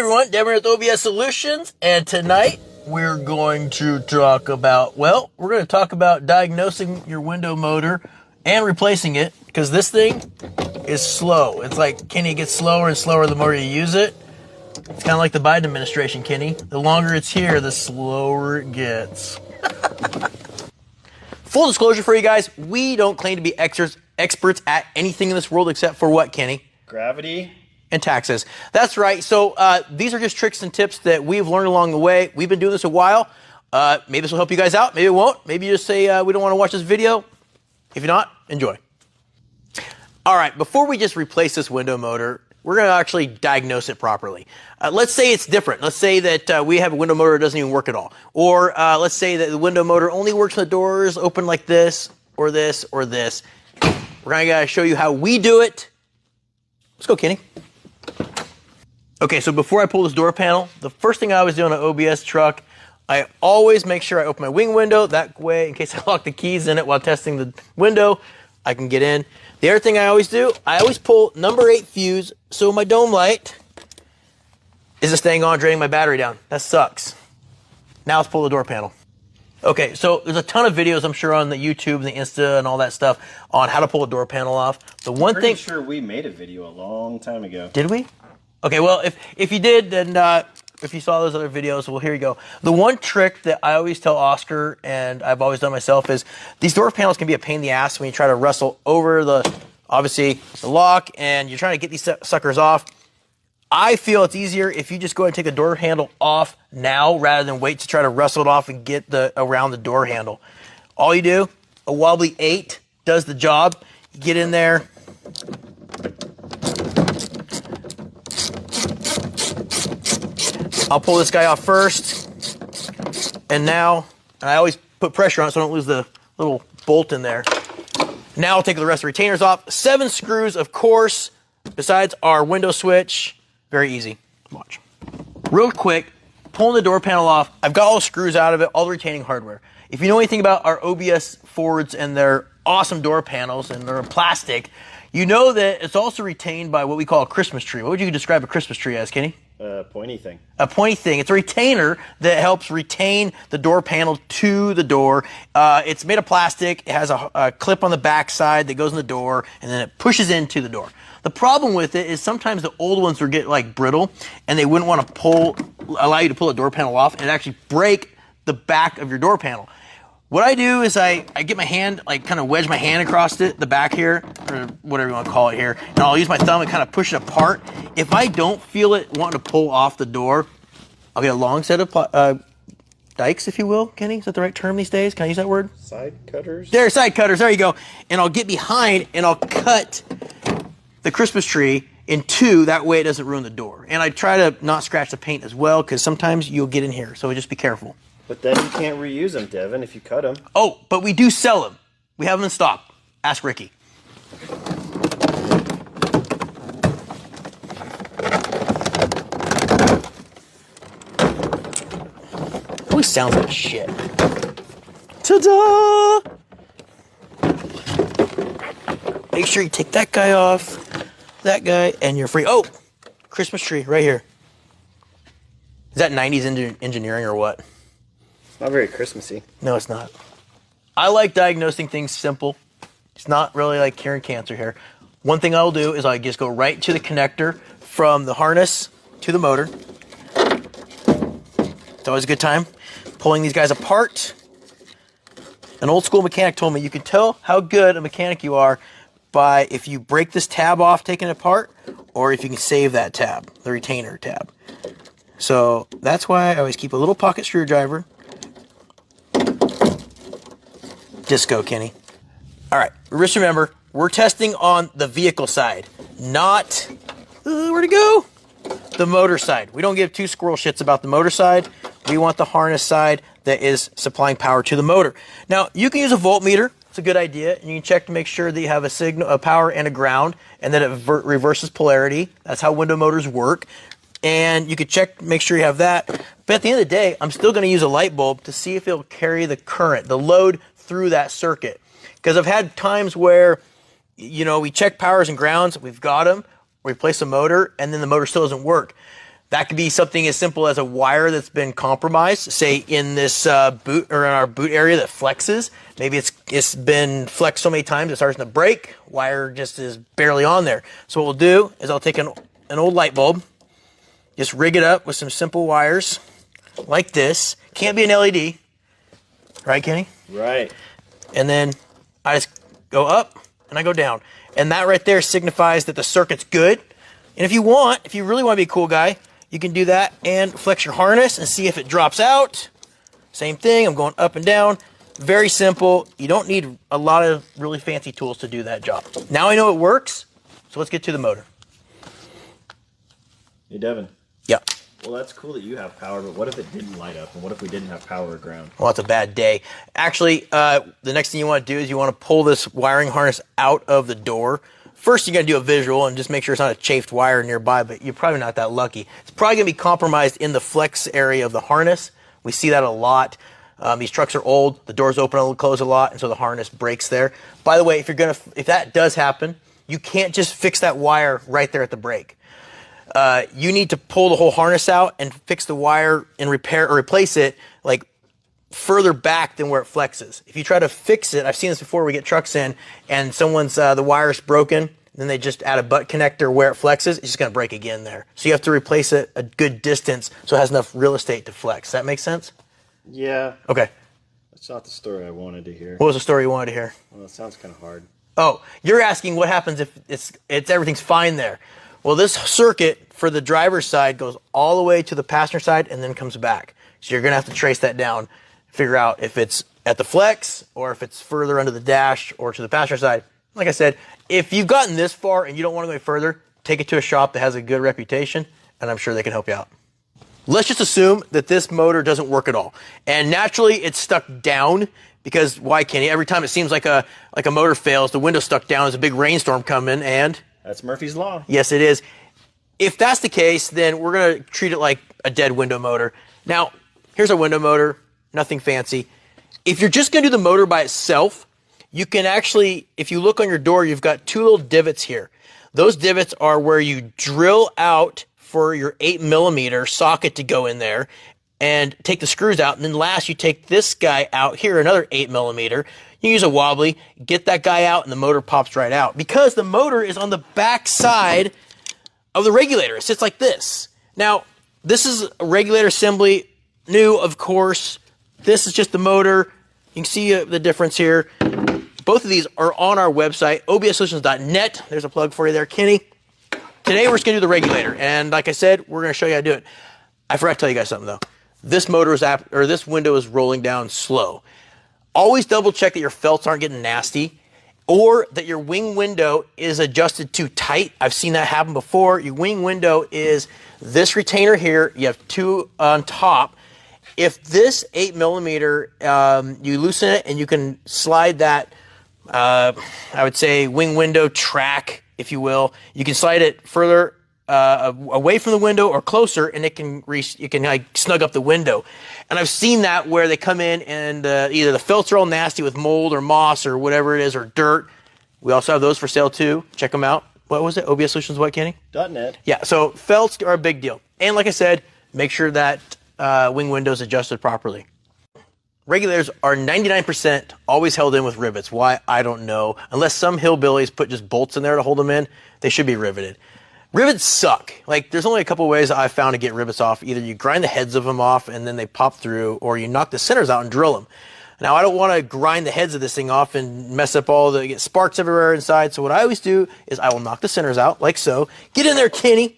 everyone, Devon with OBS Solutions, and tonight we're going to talk about, diagnosing your window motor and replacing it, because this thing is slow. It's like, Kenny, gets slower and slower the more you use it. It's kind of like the Biden administration, Kenny. The longer it's here, the slower it gets. Full disclosure for you guys, we don't claim to be experts at anything in this world except for what, Kenny? Gravity. And taxes. That's right. So these are just tricks and tips that we've learned along the way. We've been doing this a while. Maybe this will help you guys out. Maybe it won't. Maybe you just say, we don't want to watch this video. If you're not, enjoy. All right, before we just replace this window motor, we're going to actually diagnose it properly. Let's say it's different. Let's say that we have a window motor that doesn't even work at all. Or let's say that the window motor only works when the doors open like this, or this, or this. We're going to show you how we do it. Let's go, Kenny. Okay, so before I pull this door panel, the first thing I always do on an OBS truck, I always make sure I open my wing window. That way, in case I lock the keys in it while testing the window, I can get in. The other thing I always do, I always pull number 8 fuse, so my dome light isn't staying on, draining my battery down. That sucks. Now let's pull the door panel. Okay, so there's a ton of videos, I'm sure, on the YouTube and the Insta and all that stuff on how to pull a door panel off. The one thing... I'm pretty sure we made a video a long time ago. Did we? Okay, well, if you did, then if you saw those other videos, well, here you go. The one trick that I always tell Oscar, and I've always done myself, is these door panels can be a pain in the ass when you try to wrestle over obviously, the lock, and you're trying to get these suckers off. I feel it's easier if you just go ahead and take the door handle off now rather than wait to try to wrestle it off and get around the door handle. All you do, a wobbly 8 does the job. You get in there. I'll pull this guy off first. And now, I always put pressure on it so I don't lose the little bolt in there. Now I'll take the rest of the retainers off. 7 screws, of course, besides our window switch. Very easy. Watch. Real quick, pulling the door panel off. I've got all the screws out of it, all the retaining hardware. If you know anything about our OBS Fords and their awesome door panels, and they're plastic, you know that it's also retained by what we call a Christmas tree. What would you describe a Christmas tree as, Kenny? A pointy thing. A pointy thing. It's a retainer that helps retain the door panel to the door. It's made of plastic. It has a clip on the back side that goes in the door, and then it pushes into the door. The problem with it is sometimes the old ones will get like brittle, and they wouldn't want to allow you to pull the door panel off and actually break the back of your door panel. What I do is I get my hand, like kind of wedge my hand across the back here, or whatever you want to call it here, and I'll use my thumb and kind of push it apart. If I don't feel it wanting to pull off the door, I'll get a long set of dikes, if you will. Kenny, is that the right term these days? Can I use that word? Side cutters? There, side cutters. There you go. And I'll get behind and I'll cut the Christmas tree in 2. That way it doesn't ruin the door. And I try to not scratch the paint as well, because sometimes you'll get in here. So just be careful. But then you can't reuse them, Devon, if you cut them. Oh, but we do sell them. We have them in stock. Ask Ricky. Always sounds like shit. Ta-da! Make sure you take that guy off, that guy, and you're free. Oh, Christmas tree right here. Is that 90s engineering or what? Not very Christmassy. No, it's not. I like diagnosing things simple. It's not really like curing cancer here. One thing I'll do is I just go right to the connector from the harness to the motor. It's always a good time. Pulling these guys apart. An old school mechanic told me you can tell how good a mechanic you are by if you break this tab off taking it apart, or if you can save that tab, the retainer tab. So that's why I always keep a little pocket screwdriver. Just go, Kenny. All right, just remember, we're testing on the vehicle side, not, where'd it go? The motor side. We don't give 2 squirrel shits about the motor side. We want the harness side that is supplying power to the motor. Now, you can use a voltmeter. It's a good idea. And you can check to make sure that you have a signal, a power and a ground, and that it reverses polarity. That's how window motors work. And you could check, make sure you have that. But at the end of the day, I'm still going to use a light bulb to see if it'll carry the current, the load through that circuit. Because I've had times where, you know, we check powers and grounds, we've got them, we replace the motor, and then the motor still doesn't work. That could be something as simple as a wire that's been compromised, say in this boot or in our boot area that flexes. Maybe it's been flexed so many times it's starting to break. Wire just is barely on there. So what we'll do is I'll take an old light bulb, just rig it up with some simple wires like this. Can't be an LED, right, Kenny? Right. And then I just go up and I go down. And that right there signifies that the circuit's good. And if you really want to be a cool guy, you can do that and flex your harness and see if it drops out. Same thing, I'm going up and down. Very simple. You don't need a lot of really fancy tools to do that job. Now I know it works, so let's get to the motor. Hey, Devon. Yeah. Well, that's cool that you have power, but what if it didn't light up? And what if we didn't have power or ground? Well, that's a bad day. Actually, the next thing you want to do is you want to pull this wiring harness out of the door. First, you got to do a visual and just make sure it's not a chafed wire nearby, but you're probably not that lucky. It's probably going to be compromised in the flex area of the harness. We see that a lot. These trucks are old. The doors open and close a lot, and so the harness breaks there. By the way, if that does happen, you can't just fix that wire right there at the brake. You need to pull the whole harness out and fix the wire and repair or replace it like further back than where it flexes. If you try to fix it, I've seen this before, we get trucks in and someone's, the wire's broken, then they just add a butt connector where it flexes, it's just gonna break again there. So you have to replace it a good distance so it has enough real estate to flex. Does that make sense? Yeah. Okay. That's not the story I wanted to hear. What was the story you wanted to hear? Well, it sounds kind of hard. Oh, you're asking what happens if everything's fine there. Well, this circuit for the driver's side goes all the way to the passenger side and then comes back. So you're gonna have to trace that down, figure out if it's at the flex or if it's further under the dash or to the passenger side. Like I said, if you've gotten this far and you don't want to go any further, take it to a shop that has a good reputation and I'm sure they can help you out. Let's just assume that this motor doesn't work at all. And naturally it's stuck down because why, Kenny? Every time it seems like a motor fails, the window's stuck down, there's a big rainstorm coming and... That's Murphy's Law. Yes, it is. If that's the case, then we're going to treat it like a dead window motor. Now, here's a window motor, nothing fancy. If you're just going to do the motor by itself, you can actually, if you look on your door, you've got two little divots here. Those divots are where you drill out for your 8mm socket to go in there and take the screws out. And then last, you take this guy out here, another 8mm. You use a wobbly, get that guy out, and the motor pops right out. Because the motor is on the back side of the regulator. It sits like this. Now, this is a regulator assembly, new, of course. This is just the motor. You can see the difference here. Both of these are on our website, obssolutions.net. There's a plug for you there, Kenny. Today, we're just going to do the regulator. And like I said, we're going to show you how to do it. I forgot to tell you guys something, though. This window is rolling down slow. Always double check that your felts aren't getting nasty or that your wing window is adjusted too tight. I've seen that happen before. Your wing window is this retainer here. You have two on top. If this 8mm, you loosen it and you can slide that, I would say wing window track, if you will. You can slide it further away from the window or closer, and you can like snug up the window. And I've seen that where they come in and either the felts are all nasty with mold or moss or whatever it is or dirt. We also have those for sale too. Check them out. What was it? OBS Solutions, what, Kenny? .net. Yeah. So felts are a big deal. And like I said, make sure that wing window is adjusted properly. Regulators are 99% always held in with rivets. Why? I don't know. Unless some hillbillies put just bolts in there to hold them in, they should be riveted. Rivets suck. Like, there's only a couple ways I've found to get rivets off. Either you grind the heads of them off and then they pop through, or you knock the centers out and drill them. Now, I don't want to grind the heads of this thing off and mess up get sparks everywhere inside. So what I always do is I will knock the centers out, like so. Get in there, Kenny.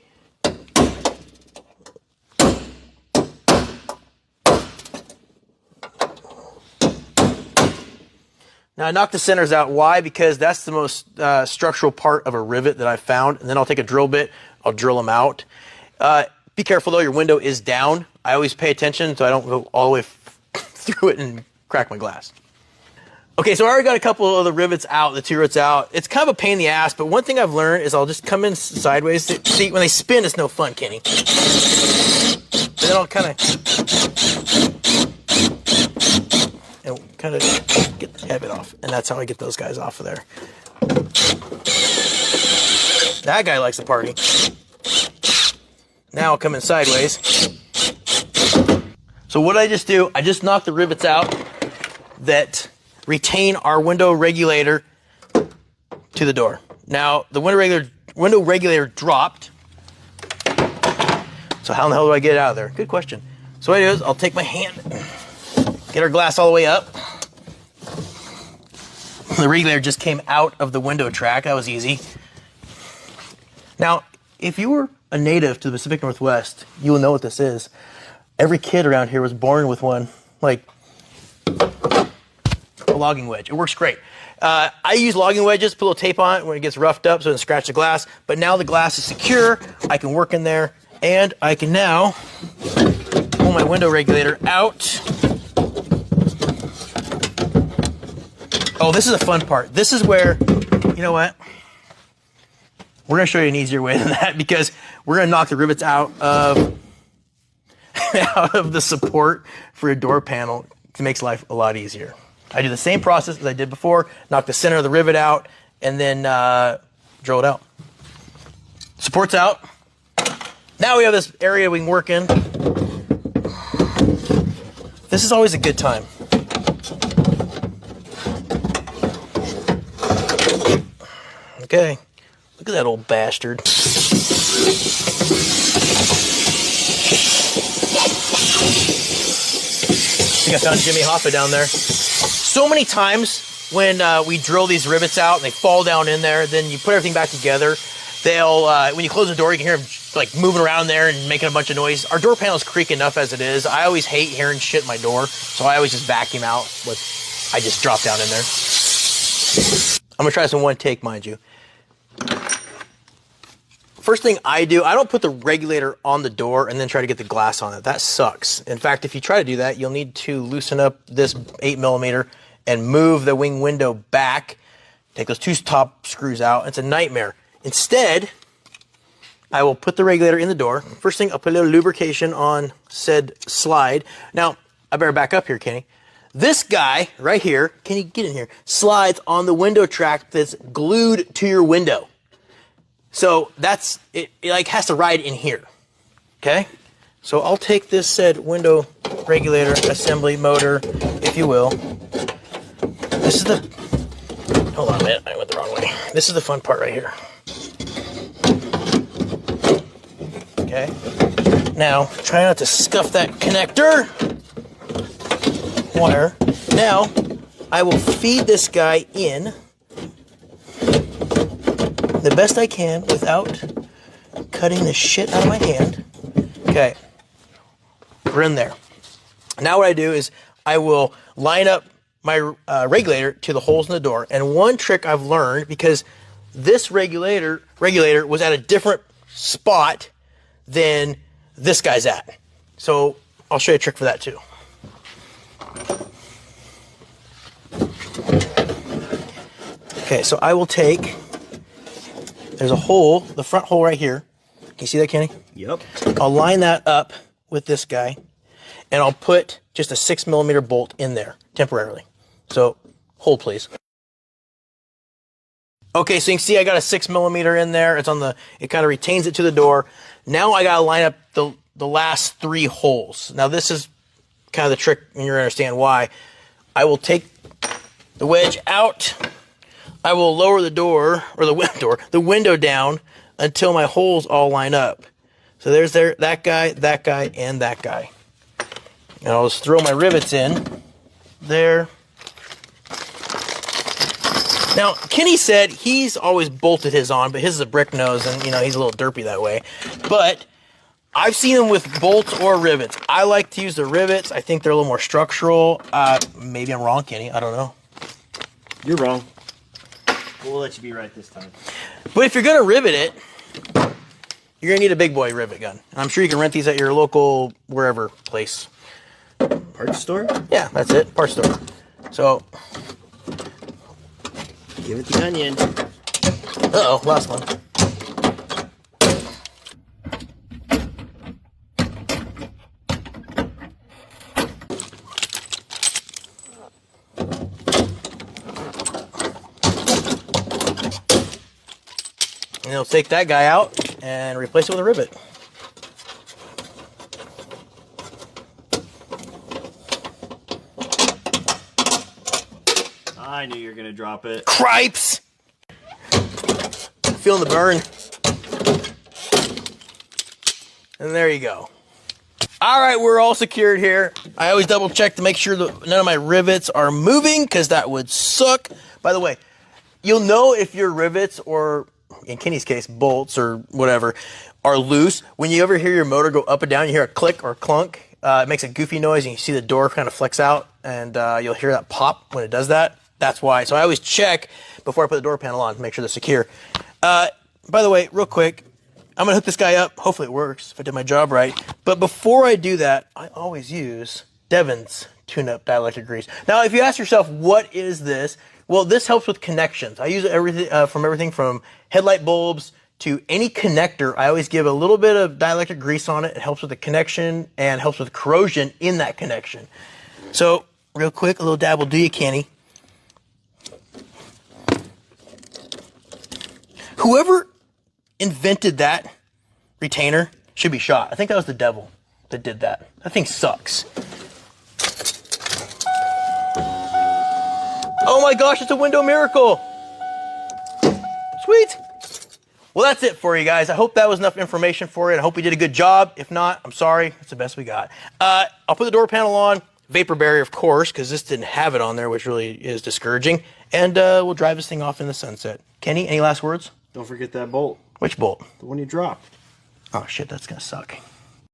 Now, I knock the centers out. Why? Because that's the most structural part of a rivet that I've found. And then I'll take a drill bit. I'll drill them out. Be careful, though. Your window is down. I always pay attention so I don't go all the way through it and crack my glass. Okay, so I already got a couple of the rivets out, the two rivets out. It's kind of a pain in the ass, but one thing I've learned is I'll just come in sideways. See, when they spin, it's no fun, Kenny. And then I'll kind of get the head off, and that's how I get those guys off of there. That guy likes to party. Now I'll come in sideways. So what I just do, I just knock the rivets out that retain our window regulator to the door. Now the window regulator dropped. So how in the hell do I get it out of there? Good question. So what I do is I'll take my hand, get our glass all the way up. The regulator just came out of the window track. That was easy. Now, if you were a native to the Pacific Northwest, you will know what this is. Every kid around here was born with one, like a logging wedge. It works great. I use logging wedges, put a little tape on it when it gets roughed up so it doesn't scratch the glass. But now the glass is secure. I can work in there, and I can now pull my window regulator out. Oh, this is the fun part. This is where, you know what? We're going to show you an easier way than that because we're going to knock the rivets out of the support for a door panel. It makes life a lot easier. I do the same process as I did before, knock the center of the rivet out, and then drill it out. Support's out. Now we have this area we can work in. This is always a good time. Okay, look at that old bastard. I think I found Jimmy Hoffa down there. So many times when we drill these rivets out and they fall down in there, then you put everything back together. They'll when you close the door, you can hear them like moving around there and making a bunch of noise. Our door panels creak enough as it is. I always hate hearing shit in my door, so I always just vacuum out what I just drop down in there. I'm gonna try this in one take, mind you. First thing I do, I don't put the regulator on the door and then try to get the glass on it. That sucks. In fact, if you try to do that, you'll need to loosen up this 8mm and move the wing window back. Take those two top screws out. It's a nightmare. Instead, I will put the regulator in the door. First thing, I'll put a little lubrication on said slide. Now, I better back up here, Kenny. This guy right here, can you get in here, slides on the window track that's glued to your window. So that's, it like has to ride in here, okay? So I'll take this said window regulator assembly motor, if you will. This is the, hold on a minute, I went the wrong way. This is the fun part right here. Okay, now try not to scuff that connector wire. Now I will feed this guy in the best I can without cutting the shit out of my hand. Okay, we're in there. Now what I do is I will line up my regulator to the holes in the door. And one trick I've learned, because this regulator was at a different spot than this guy's at. So I'll show you a trick for that too. Okay, so I will take, there's a hole, the front hole right here. Can you see that, Kenny? Yep. I'll line that up with this guy, and I'll put just a 6mm bolt in there temporarily. So hold, please. Okay, so you can see I got a 6mm in there. It's on the, it kind of retains it to the door. Now I got to line up the last 3 holes. Now this is kind of the trick, and you're going to understand why. I will take the wedge out. I will lower the door, or the window down until my holes all line up. So there's that guy, and that guy. And I'll just throw my rivets in there. Now, Kenny said he's always bolted his on, but his is a brick nose, and, you know, he's a little derpy that way. But I've seen them with bolts or rivets. I like to use the rivets. I think they're a little more structural. Maybe I'm wrong, Kenny. I don't know. You're wrong. We'll let you be right this time. But if you're going to rivet it, you're going to need a big boy rivet gun. And I'm sure you can rent these at your local wherever place. Parts store? Yeah, that's it. Parts store. So, give it the onion. uh-oh, last one. And they'll take that guy out and replace it with a rivet. I knew you were gonna drop it. Cripes! Feeling the burn. And there you go. All right, we're all secured here. I always double check to make sure that none of my rivets are moving, because that would suck. By the way, you'll know if your rivets, or in Kenny's case, bolts or whatever, are loose. When you ever hear your motor go up and down, you hear a click or clunk. It makes a goofy noise, and you see the door kind of flex out, and you'll hear that pop when it does that. That's why. So I always check before I put the door panel on to make sure they're secure. By the way, real quick, I'm going to hook this guy up. Hopefully it works if I did my job right. But before I do that, I always use Devon's tune-up dielectric grease. Now, if you ask yourself, what is this? Well, this helps with connections. I use everything from headlight bulbs to any connector. I always give a little bit of dielectric grease on it. It helps with the connection and helps with corrosion in that connection. So, real quick, a little dab will do you, Kenny. Whoever invented that retainer should be shot. I think that was the devil that did that. That thing sucks. Oh my gosh, it's a window miracle. Sweet. Well, that's it for you guys. I hope that was enough information for you, and I hope we did a good job. If not, I'm sorry. It's the best we got. I'll put the door panel on. Vapor barrier, of course, because this didn't have it on there, which really is discouraging. And we'll drive this thing off in the sunset. Kenny, any last words? Don't forget that bolt. Which bolt? The one you dropped. Oh, shit, that's going to suck.